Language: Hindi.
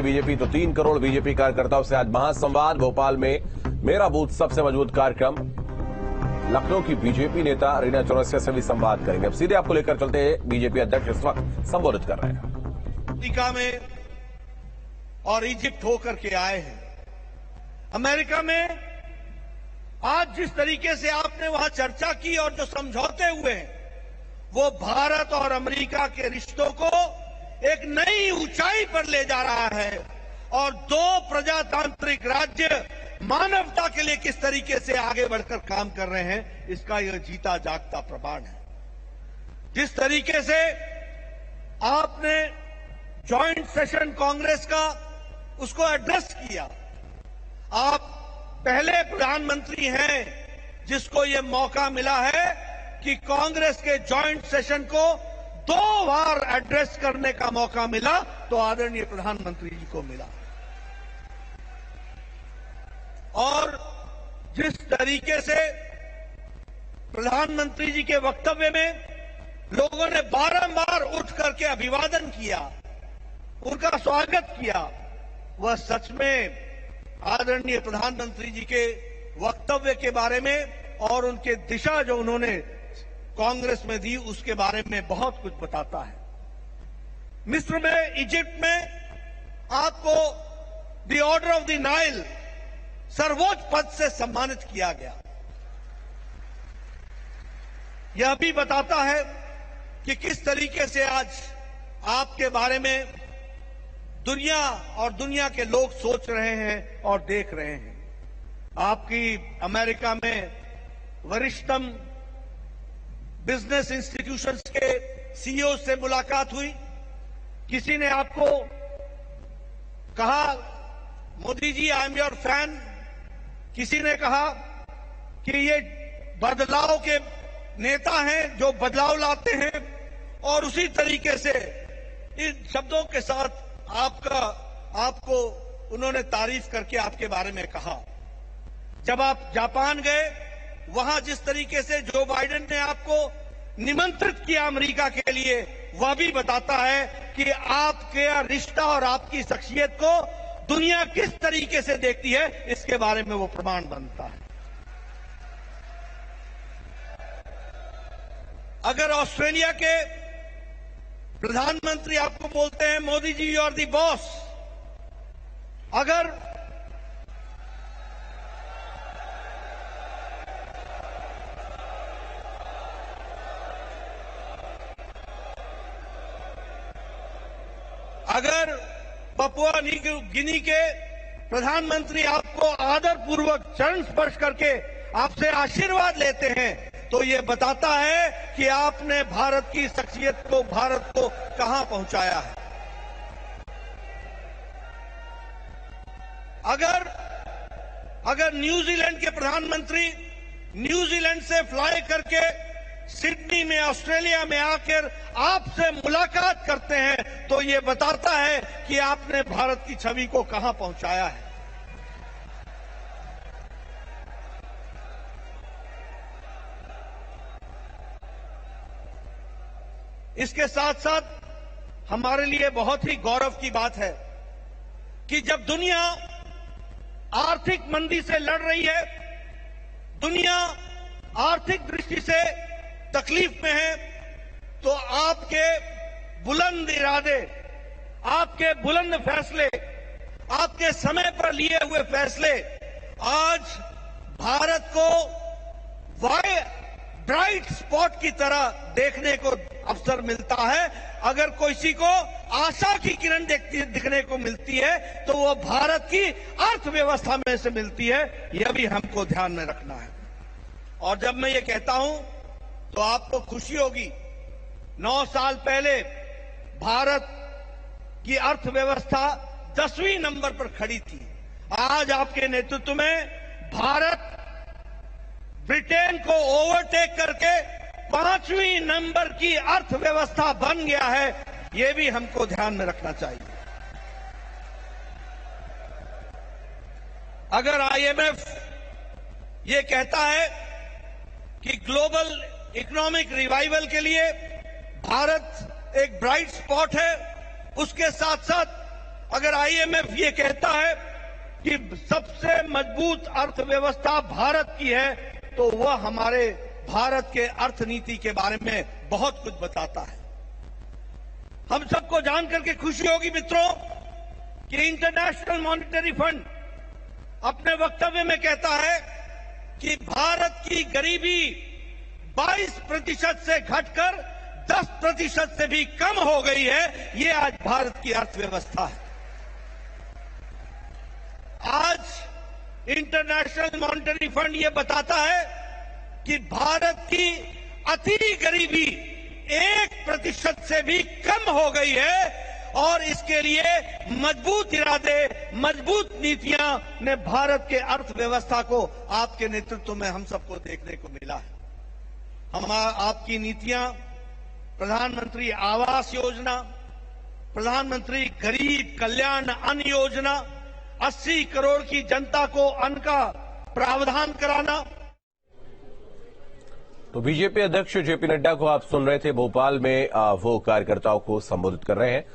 बीजेपी तो 3 करोड़ बीजेपी कार्यकर्ताओं से आज महासंवाद। भोपाल में मेरा बूथ सबसे मजबूत कार्यक्रम। लखनऊ की बीजेपी नेता रीना चौरसिया से भी संवाद करेंगे। अब सीधे आपको लेकर चलते हैं। बीजेपी अध्यक्ष इस वक्त संबोधित कर रहे हैं। अमेरिका में और इजिप्ट होकर के आए हैं। अमेरिका में आज जिस तरीके से आपने वहां चर्चा की और जो समझौते हुए हैं, वो भारत और अमेरिका के रिश्तों को एक नई ऊंचाई पर ले जा रहा है और दो प्रजातांत्रिक राज्य मानवता के लिए किस तरीके से आगे बढ़कर काम कर रहे हैं, इसका यह जीता जागता प्रमाण है। जिस तरीके से आपने जॉइंट सेशन कांग्रेस का उसको एड्रेस किया, आप पहले प्रधानमंत्री हैं जिसको यह मौका मिला है कि कांग्रेस के जॉइंट सेशन को 2 बार एड्रेस करने का मौका मिला, तो आदरणीय प्रधानमंत्री जी को मिला। और जिस तरीके से प्रधानमंत्री जी के वक्तव्य में लोगों ने बारंबार उठ करके अभिवादन किया, उनका स्वागत किया, वह सच में आदरणीय प्रधानमंत्री जी के वक्तव्य के बारे में और उनके दिशा जो उन्होंने कांग्रेस में दी उसके बारे में बहुत कुछ बताता है। मिस्र में, इजिप्ट में आपको the order of the Nile सर्वोच्च पद से सम्मानित किया गया। यह भी बताता है कि किस तरीके से आज आपके बारे में दुनिया और दुनिया के लोग सोच रहे हैं और देख रहे हैं। आपकी अमेरिका में वरिष्ठतम बिजनेस इंस्टीट्यूशंस के सीईओ से मुलाकात हुई। किसी ने आपको कहा, Modi ji I am your fan. किसी ने कहा कि ये बदलाव के नेता हैं जो बदलाव लाते हैं, और उसी तरीके से इन शब्दों के साथ आपको उन्होंने तारीफ करके आपके बारे में कहा। जब आप जापान गए, वहां जिस तरीके से जो बाइडेन ने आपको निमंत्रित किया अमेरिका के लिए, वह भी बताता है कि आपके रिश्ता और आपकी शख्सियत को दुनिया किस तरीके से देखती है, इसके बारे में वो प्रमाण बनता है। अगर ऑस्ट्रेलिया के प्रधानमंत्री आपको बोलते हैं Modi ji you are the boss, अगर पपुआ गिनी के प्रधानमंत्री आपको आदरपूर्वक चरण स्पर्श करके आपसे आशीर्वाद लेते हैं, तो ये बताता है कि आपने भारत की शख्सियत को, भारत को कहां पहुंचाया है। अगर न्यूजीलैंड के प्रधानमंत्री न्यूजीलैंड से फ्लाई करके सिडनी में, ऑस्ट्रेलिया में आकर आपसे मुलाकात करते हैं, तो ये बताता है कि आपने भारत की छवि को कहां पहुंचाया है। इसके साथ साथ हमारे लिए बहुत ही गौरव की बात है कि जब दुनिया आर्थिक मंदी से लड़ रही है, दुनिया आर्थिक दृष्टि से तकलीफ में है, तो आपके बुलंद इरादे, आपके बुलंद फैसले, आपके समय पर लिए हुए फैसले आज भारत को ब्राइट स्पॉट की तरह देखने को अवसर मिलता है। अगर किसी को आशा की किरण दिखने को मिलती है, तो वो भारत की अर्थव्यवस्था में से मिलती है। यह भी हमको ध्यान में रखना है। और जब मैं ये कहता हूं तो आपको खुशी होगी, 9 साल पहले भारत की अर्थव्यवस्था 10वें नंबर पर खड़ी थी। आज आपके नेतृत्व में भारत ब्रिटेन को ओवरटेक करके 5वें नंबर की अर्थव्यवस्था बन गया है। यह भी हमको ध्यान में रखना चाहिए। अगर आईएमएफ ये कहता है कि ग्लोबल इकोनॉमिक रिवाइवल के लिए भारत एक ब्राइट स्पॉट है, उसके साथ साथ अगर आईएमएफ ये कहता है कि सबसे मजबूत अर्थव्यवस्था भारत की है, तो वह हमारे भारत के अर्थनीति के बारे में बहुत कुछ बताता है। हम सबको जानकर के खुशी होगी मित्रों कि इंटरनेशनल मॉनेटरी फंड अपने वक्तव्य में कहता है कि भारत की गरीबी 22% से घटकर 10% से भी कम हो गई है। ये आज भारत की अर्थव्यवस्था है। आज इंटरनेशनल मॉनेटरी फंड ये बताता है कि भारत की अति गरीबी 1% से भी कम हो गई है और इसके लिए मजबूत इरादे, मजबूत नीतियां ने भारत के अर्थव्यवस्था को आपके नेतृत्व में हम सबको देखने को मिला है। आपकी नीतियां, प्रधानमंत्री आवास योजना, प्रधानमंत्री गरीब कल्याण अन्न योजना, 80 करोड़ की जनता को अन्न का प्रावधान कराना। तो बीजेपी अध्यक्ष जेपी नड्डा को आप सुन रहे थे। भोपाल में वो कार्यकर्ताओं को संबोधित कर रहे हैं।